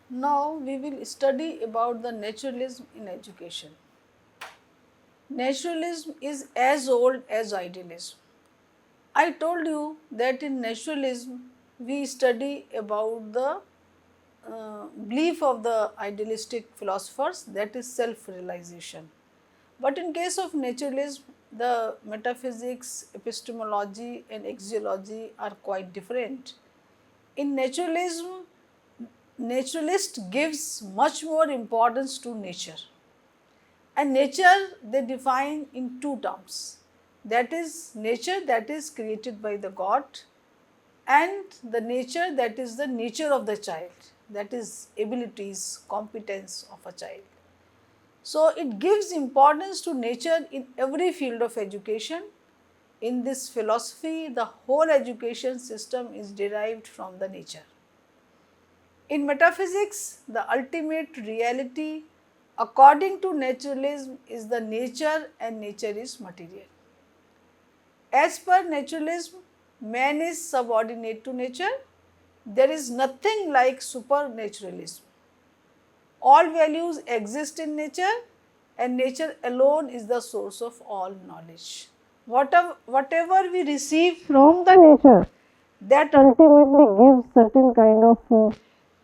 Now we will study about the naturalism in education. Naturalism is as old as idealism. I told you that in naturalism we study about the belief of the idealistic philosophers, that is self-realization. But in case of naturalism, the metaphysics, epistemology and axiology are quite different. In naturalism, naturalist gives much more importance to nature, and nature they define in two terms, that is nature that is created by the god, and the nature that is the nature of the child, that is abilities, competence of a child. So it gives importance to nature in every field of education. In this philosophy, the whole education system is derived from the nature. In metaphysics, the ultimate reality according to naturalism is the nature, and nature is material. As per naturalism, man is subordinate to nature. There is nothing like supernaturalism. All values exist in nature, and nature alone is the source of all knowledge. Whatever we receive from the nature, that ultimately gives certain kind of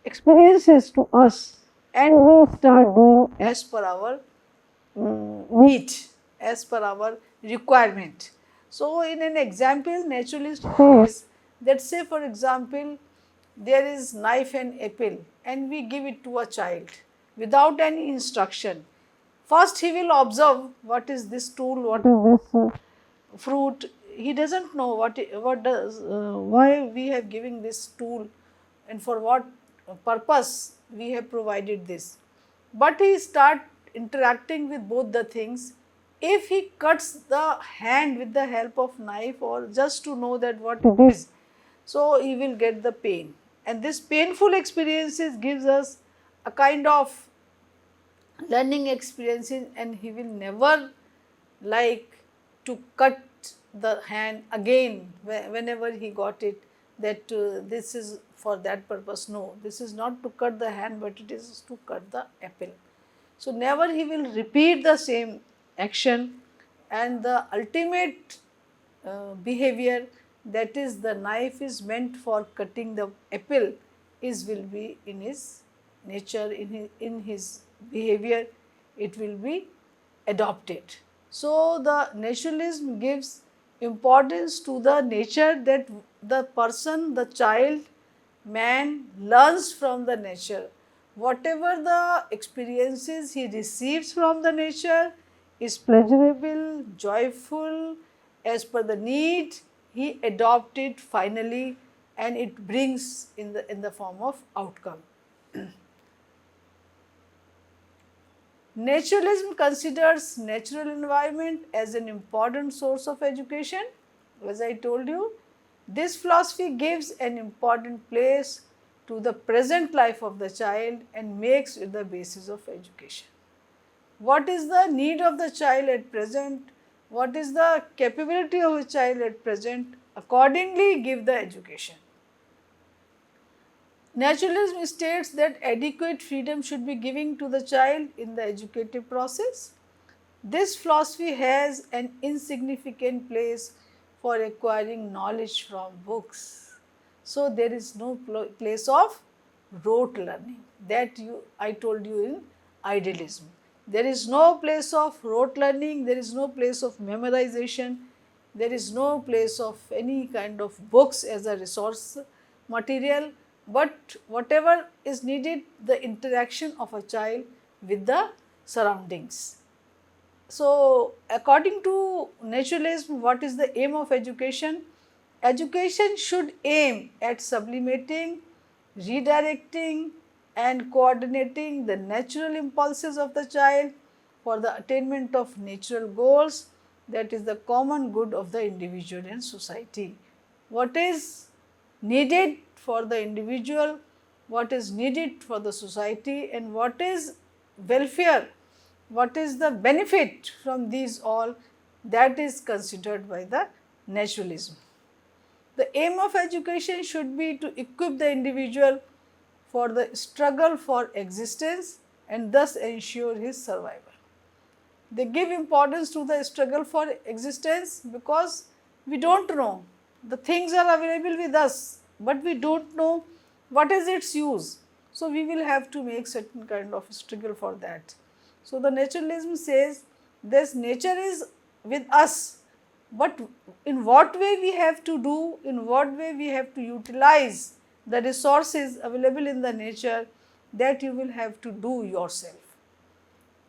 experiences to us, and we start doing as per our need, as per our requirement. So, in an example, naturalist says that, say for example, there is knife and apple and we give it to a child without any instruction. First he will observe what is this tool, what is this fruit. He does not know why we have given this tool and for what purpose we have provided this. But he start interacting with both the things. If he cuts the hand with the help of knife or just to know that what it is, so he will get the pain, and this painful experiences gives us a kind of learning experiences, and he will never like to cut the hand again whenever he got it, that this is for that purpose. No, this is not to cut the hand, but it is to cut the apple. So never he will repeat the same action, and the ultimate behavior, that is the knife is meant for cutting the apple, is will be in his nature, in his behavior, it will be adopted. So the naturalism gives importance to the nature, that the person, the child, man learns from the nature. Whatever the experiences he receives from the nature is pleasurable, joyful, as per the need, he adopts it finally, and it brings in the form of outcome. Naturalism considers natural environment as an important source of education. As I told you, this philosophy gives an important place to the present life of the child and makes it the basis of education. What is the need of the child at present? What is the capability of a child at present? Accordingly, give the education. Naturalism states that adequate freedom should be given to the child in the educative process. This philosophy has an insignificant place for acquiring knowledge from books. So there is no place of rote learning, that I told you in idealism. There is no place of rote learning, there is no place of memorization, there is no place of any kind of books as a resource material, but whatever is needed, the interaction of a child with the surroundings. So, according to naturalism, what is the aim of education? Education should aim at sublimating, redirecting and coordinating the natural impulses of the child for the attainment of natural goals, that is the common good of the individual and society. What is needed for the individual, what is needed for the society, and what is welfare, what is the benefit from these all, that is considered by the naturalism. The aim of education should be to equip the individual for the struggle for existence and thus ensure his survival. They give importance to the struggle for existence because we don't know. The things are available with us, but we don't know what is its use. So, we will have to make certain kind of struggle for that. So, the naturalism says this nature is with us, but in what way we have to do, in what way we have to utilize the resources available in the nature, that you will have to do yourself.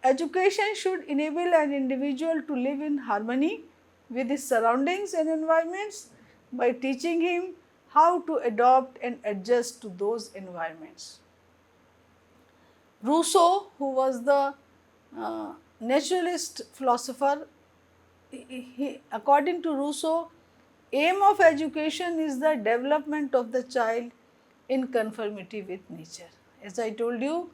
Education should enable an individual to live in harmony with his surroundings and environments by teaching him how to adopt and adjust to those environments. Rousseau, who was the naturalist philosopher, according to Rousseau, aim of education is the development of the child in conformity with nature. As I told you,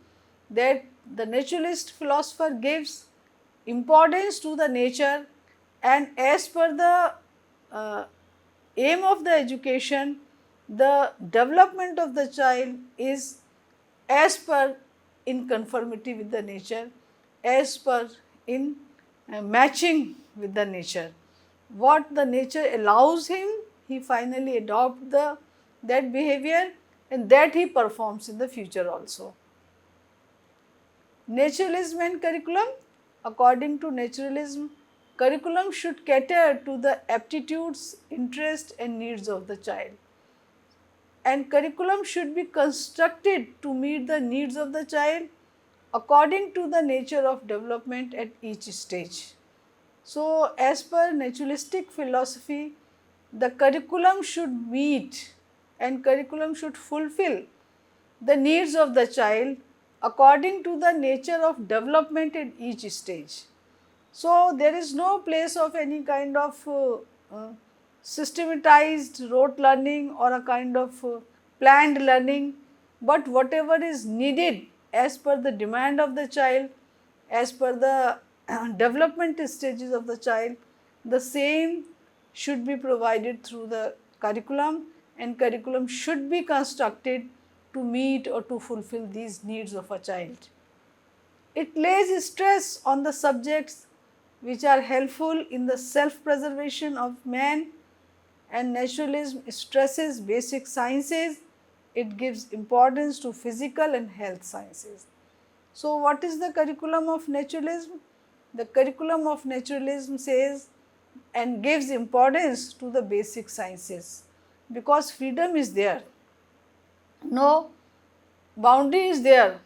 that the naturalist philosopher gives importance to the nature, and as per the aim of the education, the development of the child is as per in conformity with the nature, as per in matching with the nature. What the nature allows him, he finally adopts that behavior, and that he performs in the future also. Naturalism and curriculum. According to naturalism, curriculum should cater to the aptitudes, interests and needs of the child. And curriculum should be constructed to meet the needs of the child according to the nature of development at each stage. So, as per naturalistic philosophy, the curriculum should meet and curriculum should fulfill the needs of the child according to the nature of development at each stage. So, there is no place of any kind of systematized rote learning or a kind of planned learning, but whatever is needed as per the demand of the child, as per the development stages of the child, the same should be provided through the curriculum, and curriculum should be constructed to meet or to fulfill these needs of a child. It lays stress on the subjects which are helpful in the self-preservation of man, and naturalism stresses basic sciences. It gives importance to physical and health sciences. So, what is the curriculum of naturalism? The curriculum of naturalism says and gives importance to the basic sciences, because freedom is there. No boundary is there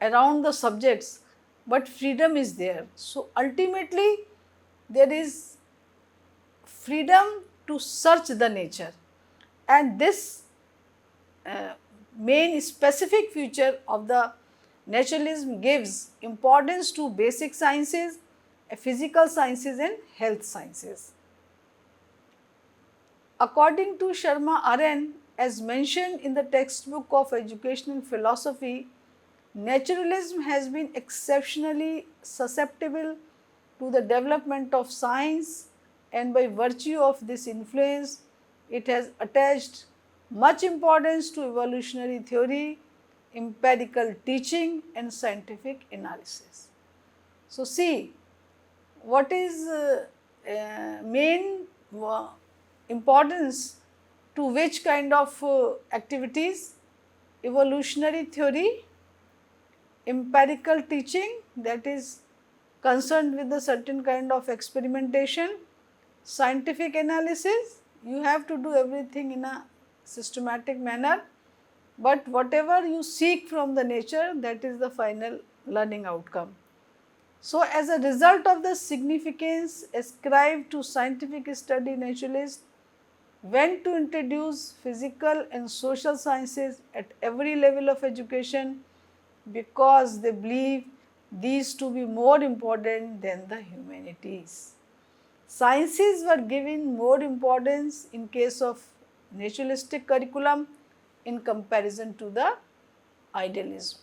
around the subjects, but freedom is there. So, ultimately there is freedom to search the nature, and this main specific feature of the naturalism gives importance to basic sciences, physical sciences and health sciences. According to Sharma Aryan, as mentioned in the textbook of educational philosophy, naturalism has been exceptionally susceptible to the development of science, and by virtue of this influence, it has attached much importance to evolutionary theory, empirical teaching and scientific analysis. So, see what is main importance to which kind of activities? Evolutionary theory, empirical teaching, that is concerned with a certain kind of experimentation, scientific analysis, you have to do everything in a systematic manner, but whatever you seek from the nature, that is the final learning outcome. So, as a result of the significance ascribed to scientific study, naturalists went to introduce physical and social sciences at every level of education, because they believe these to be more important than the humanities. Sciences were given more importance in case of naturalistic curriculum in comparison to the idealism.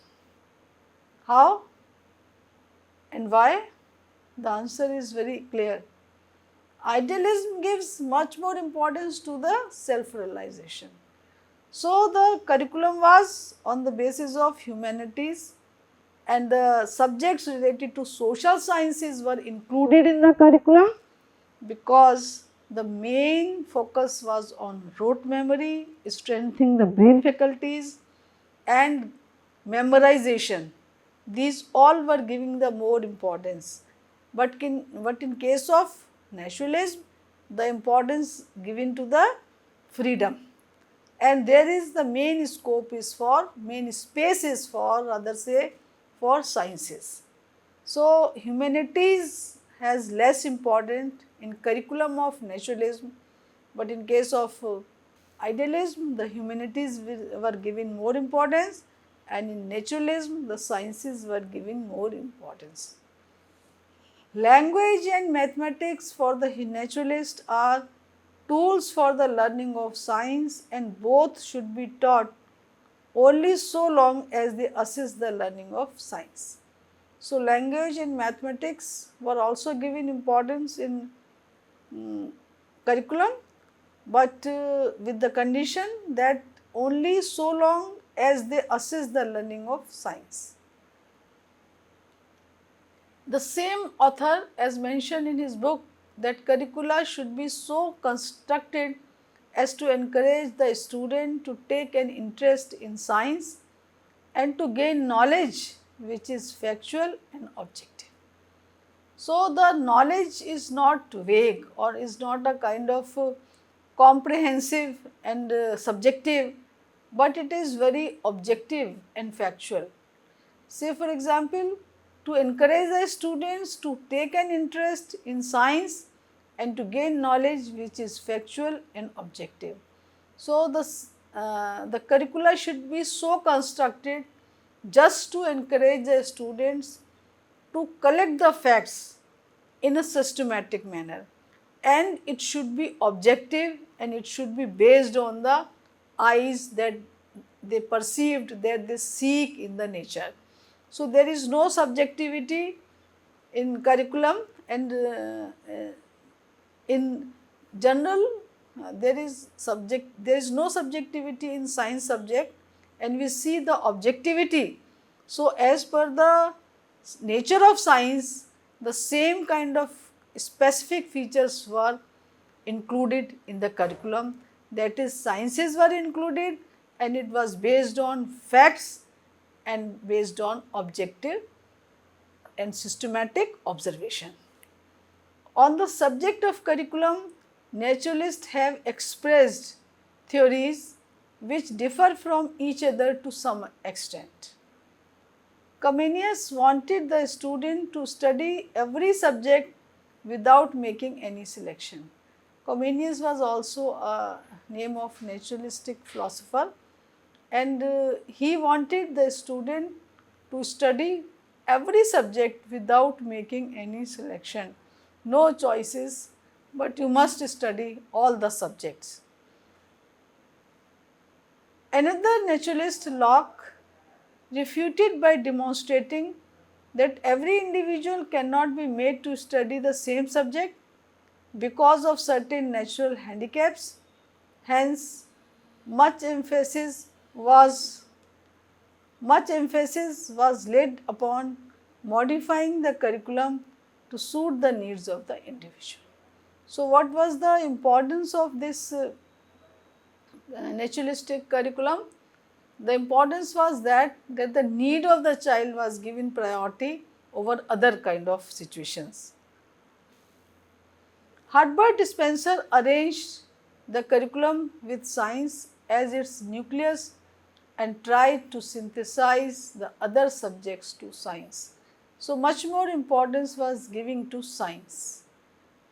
How and why? The answer is very clear. Idealism gives much more importance to the self-realization. So the curriculum was on the basis of humanities, and the subjects related to social sciences were included in the curriculum, because the main focus was on rote memory, strengthening the brain faculties and memorization. These all were giving the more importance. But in case of naturalism, the importance given to the freedom, and there is the main scope is for, main space is for, rather say, for sciences. So humanities has less important in curriculum of naturalism, but in case of idealism, the humanities were given more importance, and in naturalism the sciences were given more importance. Language and mathematics for the naturalist are tools for the learning of science, and both should be taught only so long as they assist the learning of science. So, language and mathematics were also given importance in curriculum, but with the condition that only so long as they assist the learning of science. The same author has mentioned in his book that curricula should be so constructed as to encourage the student to take an interest in science and to gain knowledge which is factual and objective. So, the knowledge is not vague or is not a kind of comprehensive and subjective, but it is very objective and factual. Say for example, to encourage the students to take an interest in science and to gain knowledge which is factual and objective. So, the curricula should be so constructed just to encourage the students to collect the facts in a systematic manner, and it should be objective and it should be based on the eyes that they perceived, that they seek in the nature. So, there is no subjectivity in curriculum, and in general there is no subjectivity in science subject, and we see the objectivity. So, as per the nature of science, the same kind of specific features were included in the curriculum, that is, sciences were included and it was based on facts and based on objective and systematic observation. On the subject of curriculum, naturalists have expressed theories which differ from each other to some extent. Comenius wanted the student to study every subject without making any selection. Comenius was also a name of naturalistic philosopher, and he wanted the student to study every subject without making any selection. No choices, but you must study all the subjects. Another naturalist, Locke, refuted by demonstrating that every individual cannot be made to study the same subject because of certain natural handicaps. Hence, much emphasis was laid upon modifying the curriculum to suit the needs of the individual. So, what was the importance of this naturalistic curriculum? The importance was that the need of the child was given priority over other kind of situations. Herbert Spencer arranged the curriculum with science as its nucleus and tried to synthesize the other subjects to science. So, much more importance was given to science,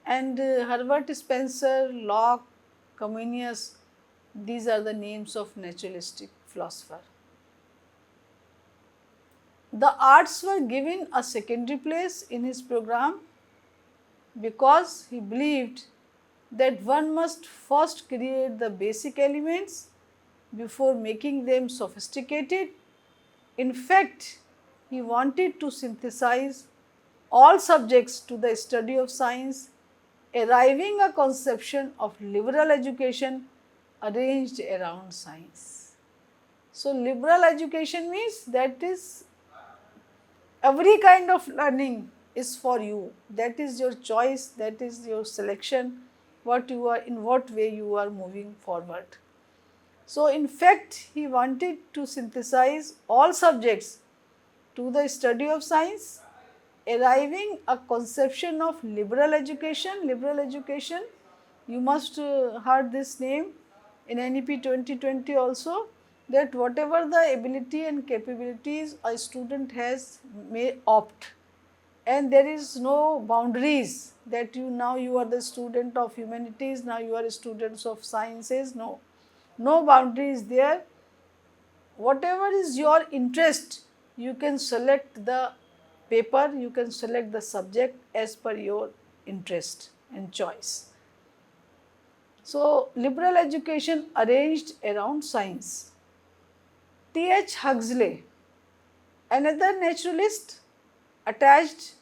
and Herbert Spencer, Locke, Comenius, these are the names of naturalistic philosopher. The arts were given a secondary place in his program because he believed that one must first create the basic elements before making them sophisticated. In fact, he wanted to synthesize all subjects to the study of science, arriving a conception of liberal education arranged around science. So, liberal education means that is every kind of learning is for you. That is your choice, that is your selection, what you are, in what way you are moving forward. So, in fact, he wanted to synthesize all subjects to the study of science, arriving a conception of liberal education. Liberal education, you must heard this name in NEP 2020 also, that whatever the ability and capabilities a student has may opt, and there is no boundaries that now you are the student of humanities, now you are students of sciences, no boundaries there. Whatever is your interest, you can select the paper, you can select the subject as per your interest and choice. So, liberal education arranged around science. T.H. Huxley, another naturalist, attached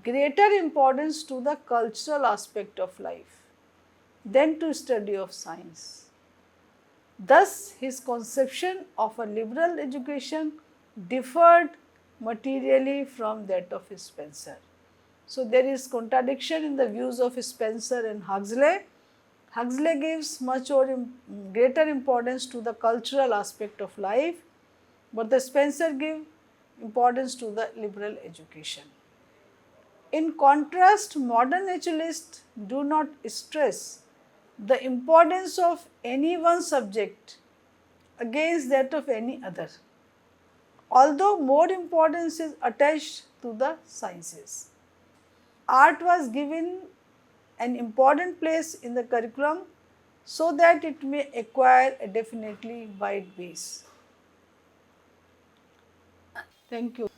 greater importance to the cultural aspect of life than to study of science. Thus, his conception of a liberal education differed materially from that of Spencer. So, there is contradiction in the views of Spencer and Huxley. Huxley gives much or greater importance to the cultural aspect of life, but the Spencer give importance to the liberal education. In contrast, modern naturalists do not stress the importance of any one subject against that of any other, although more importance is attached to the sciences. Art was given an important place in the curriculum so that it may acquire a definitely wide base. Thank you.